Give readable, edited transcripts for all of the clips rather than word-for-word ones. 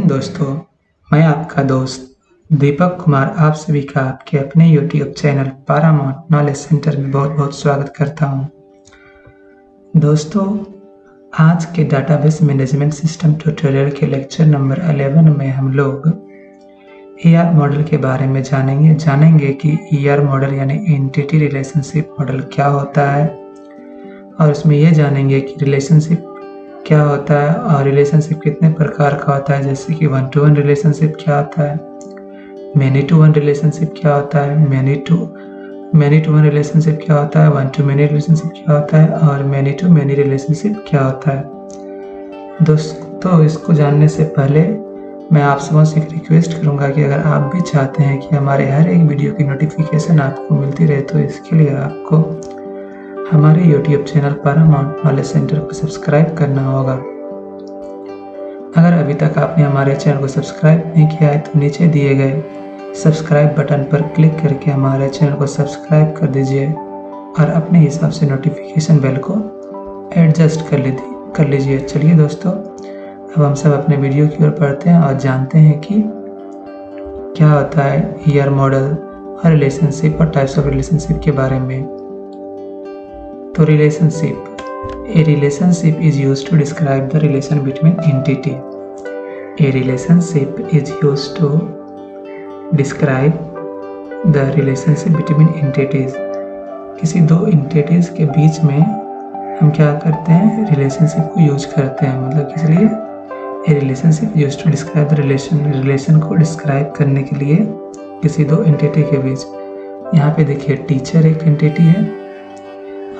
दोस्तों, मैं आपका दोस्त दीपक कुमार आप सभी का आपके अपने YouTube channel Paramount knowledge centre में बहुत-बहुत स्वागत करता हूं। दोस्तों, आज के डाटाबेस मैनेजमेंट सिस्टम ट्यूटोरियल के लेक्चर नंबर 11 में हम लोग ER मॉडल के बारे में जानेंगे कि ER मॉडल यानी एंटिटी रिलेशनशिप मॉडल क्या होता है और उसमें ये जानेंगे कि रिलेशनशिप क्या होता है और रिलेशनशिप कितने प्रकार का होता है, जैसे कि 1 to 1 रिलेशनशिप क्या होता है, मैनी टू 1 रिलेशनशिप क्या होता है, मैनी टू 1 रिलेशनशिप क्या होता है, 1 to many रिलेशनशिप क्या होता है और मैनी टू मैनी रिलेशनशिप क्या होता है। दोस्तों, इसको जानने से पहले मैं आप सबों से एक रिक्वेस्ट करूंगा कि अगर आप भी चाहते हैं कि हमारे हर एक वीडियो की नोटिफिकेशन आपको मिलती रहे तो इसके लिए आपको हमारे YouTube channel Paramount knowledge centre को सब्सक्राइब करना होगा। अगर अभी तक आपने हमारे चैनल को सब्सक्राइब नहीं किया है तो नीचे दिए गए सब्सक्राइब बटन पर क्लिक करके हमारे चैनल को सब्सक्राइब कर दीजिए और अपने हिसाब से नोटिफिकेशन बेल को एडजस्ट कर लीजिए। चलिए दोस्तों, अब हम सब अपने वीडियो की ओर बढ़ते हैं और जानते हैं कि क्या होता है ER मॉडल और रिलेशनशिप और टाइप्स ऑफ रिलेशनशिप के बारे में। तो relationship, a relationship is used to describe the relation between entity. A relationship is used to describe the relationship between entities. किसी दो entities के बीच में हम क्या करते हैं, रिलेशनशिप को यूज करते हैं। मतलब किस लिए, a relationship used to describe the relation को डिस्क्राइब करने के लिए किसी दो entity के बीच। यहाँ पे देखिए, टीचर एक entity है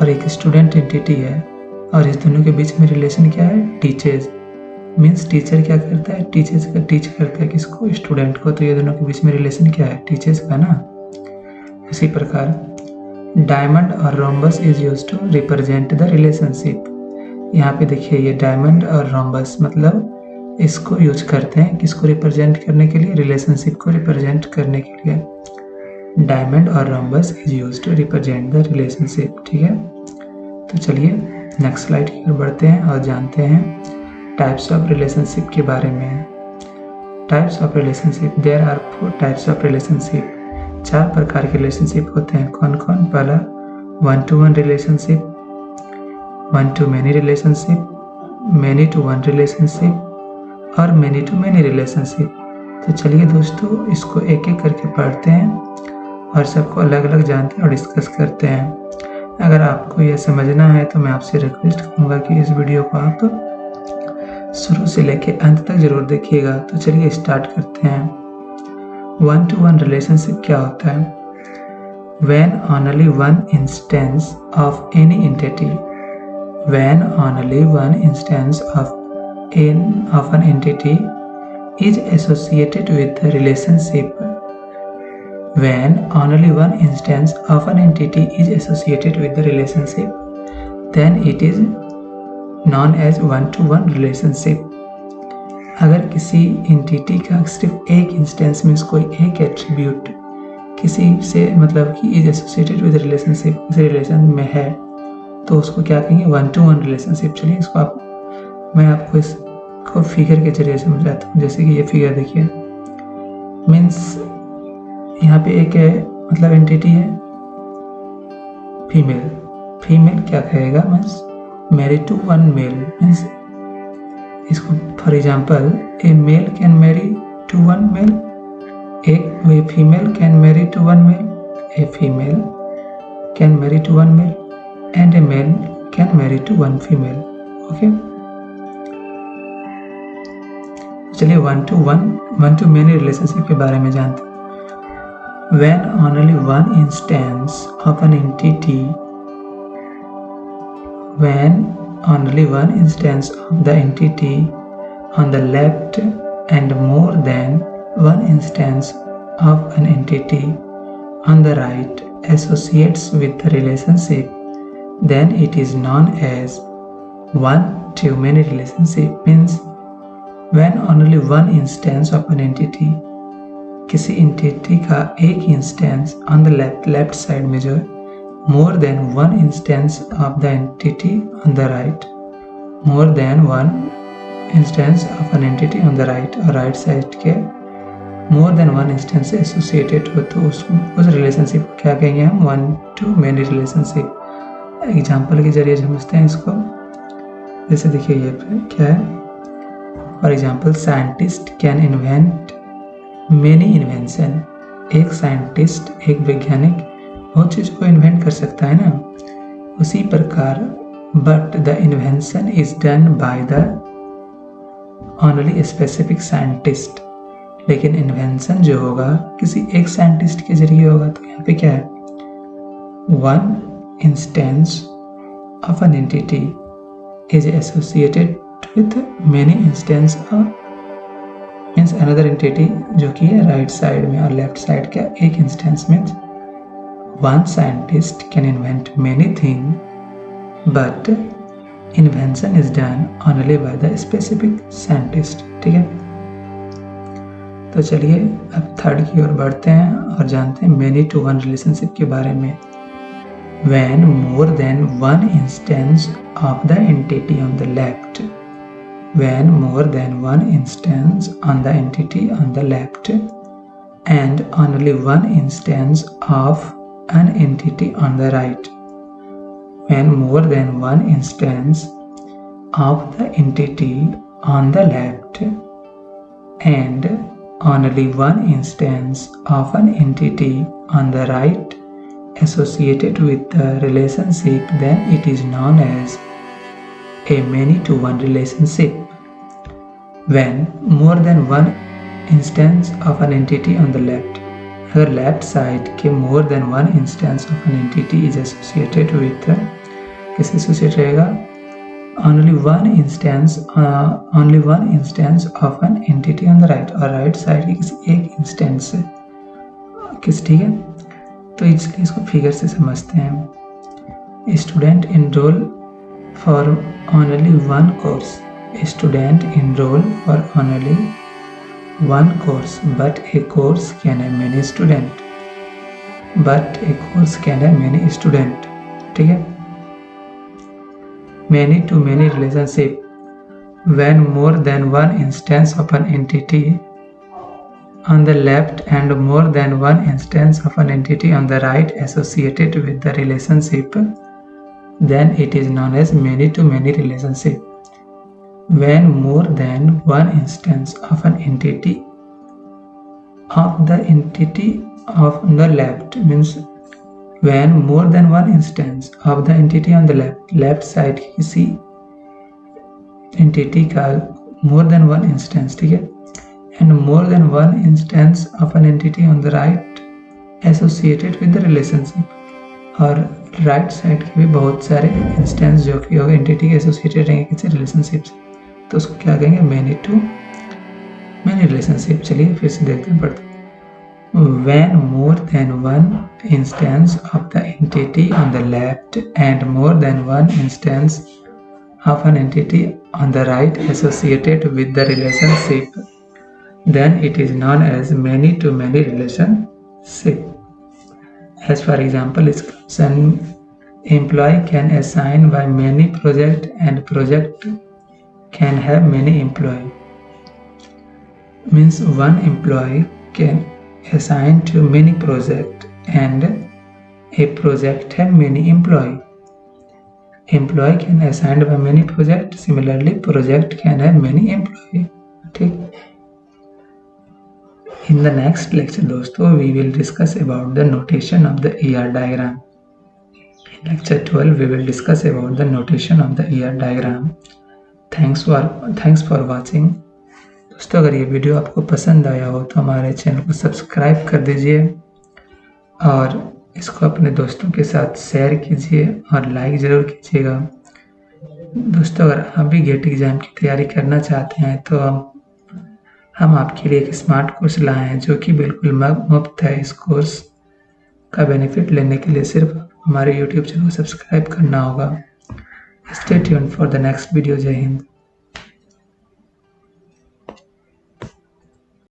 और एक स्टूडेंट एंटिटी है और इस दोनों के बीच में रिलेशन क्या है, टीचर्स। मीन्स टीचर क्या करता है, टीच करता है किसको, स्टूडेंट को। तो ये दोनों के बीच में रिलेशन क्या है, टीचर्स का ना। इसी प्रकार डायमंड और rhombus is used to represent the relationship. यहाँ पे देखिए, ये डायमंड और रोम्बस मतलब इसको यूज करते हैं किसको रिप्रेजेंट करने के लिए, रिलेशनशिप को रिप्रेजेंट करने के लिए। डायमंड और rhombus is used to represent the relationship. ठीक है, तो चलिए नेक्स्ट स्लाइड की ओर बढ़ते हैं और जानते हैं टाइप्स ऑफ रिलेशनशिप के बारे में। Types of relationship, there are 4 types of relationship. 4 प्रकार के रिलेशनशिप होते हैं। कौन कौन? पहला 1 to 1 relationship, 1 to many relationship, many to 1 relationship और मैनी टू मैनी रिलेशनशिप। तो चलिए दोस्तों, इसको एक एक करके पढ़ते हैं और सबको अलग अलग जानते हैं और डिस्कस करते हैं। अगर आपको यह समझना है तो मैं आपसे रिक्वेस्ट करूंगा कि इस वीडियो को आप शुरू से लेके अंत तक जरूर देखिएगा। तो चलिए स्टार्ट करते हैं। 1 to 1 रिलेशनशिप क्या होता है? When only one instance of any entity, when only one instance of an entity is associated with the relationship. When only one instance of an entity is associated with the relationship, then it is known as 1 to 1 relationship. अगर किसी entity का सिर्फ एक instance में कोई एक attribute किसी से मतलब कि is associated with relationship, किसी रिलेशन में है, तो उसको क्या कहेंगे, 1 to 1 रिलेशनशिप। चलिए इसको मैं आपको इसको फिगर के जरिए समझाता हूँ। जैसे कि ये फिगर देखिए, मीन्स यहाँ पे एक है मतलब एंटिटी है फीमेल क्या कहेगा, means married to 1 male. Means इसको for example, a male can marry to 1 male, एक female can marry to 1 male, a female can marry to 1 male and a male can marry to 1 female. Okay, चलिए 1 to many relationship के बारे में जानते हैं। When only one instance of an entity, when only one instance of the entity on the left and more than one instance of an entity on the right associates with the relationship, then it is known as 1 to many relationship. Means when only one instance of an entity, किसी entity का एक instance on the left side में जो है, more than 1 instance of the entity on the right, more than 1 instance of an entity on the right, और right side के मोर than one instance से associated हो तो उस रिलेशनशिप को क्या कहेंगे हम, one two many relationship. Example के जरिए समझते हैं इसको। जैसे देखिए ये क्या है, for example scientist can invent many invention. एक साइंटिस्ट, एक वैज्ञानिक बहुत चीज़ को इन्वेंट कर सकता है ना, उसी प्रकार but the invention is done by the only specific scientist. लेकिन इन्वेंशन जो होगा किसी एक साइंटिस्ट के जरिए होगा। तो यहाँ पे क्या है, one instance of an entity is associated with many instance of means another entity, जो कि है राइट साइड में, और लेफ्ट साइड का एक instance means one scientist can invent many thing but invention is done only by the specific scientist. ठीक है, तो चलिए अब थर्ड की ओर बढ़ते हैं और जानते हैं मेनी टू वन रिलेशनशिप के बारे में। When more than one instance of the entity on the left, when more than one instance on the entity on the left and only one instance of an entity on the right, when more than one instance of the entity on the left and only one instance of an entity on the right associated with the relationship, then it is known as a many-to-one relationship. When more than one instance of an entity on the left, अगर left side के more than one instance of an entity is associated with, किससे associated रहेगा, only one instance of an entity on the right, और right side के किसी एक instance से किस, ठीक है। तो इसलिए इसको फिगर से समझते हैं। Student enrol for only one course, student enrol for only one course but a course can have many student, but a course can have many student. ठीक है, many to many relationship, when more than one instance of an entity on the left and more than one instance of an entity on the right associated with the relationship, then it is known as many-to-many relationship. When more than one instance of an entity of the entity of the left means when more than one instance of the entity on the left side किसी entity का more than one instance, ठीक है, and more than one instance of an entity on the right associated with the relationship, और right side के भी बहुत सारे instance जो कि होगा एंटिटी के एसोसिएटेड रहेंगे किसी रिलेशनशिप से, तो उसको क्या कहेंगे, मेनी टू मेनी रिलेशनशिप। चलिए फिर से देखते हैं, पढ़ते हैं। When more than one instance of the entity on the left and more than one instance of an entity on the right associated with the relationship, then it is known as many-to-many relationship. As for example, an employee can assign by many project and project can have many employee. Means one employee can assign to many project and a project have many employee. Employee can assign by many project, similarly project can have many employee. ठीक। In the next lecture दोस्तों we will discuss about the notation of the ER diagram. In lecture 12 we will discuss about the notation of the ER diagram. Thanks for watching. दोस्तों अगर ये video आपको पसंद आया हो तो हमारे चैनल को सब्सक्राइब कर दीजिए और इसको अपने दोस्तों के साथ शेयर कीजिए और लाइक ज़रूर कीजिएगा। दोस्तों अगर आप भी गेट एग्ज़ाम की तैयारी करना चाहते हैं तो हम आपके लिए एक स्मार्ट कोर्स लाए हैं जो कि बिल्कुल मुफ्त है। इस कोर्स का बेनिफिट लेने के लिए सिर्फ हमारे YouTube चैनल को सब्सक्राइब करना होगा। Stay tuned for the next video. जय हिंद।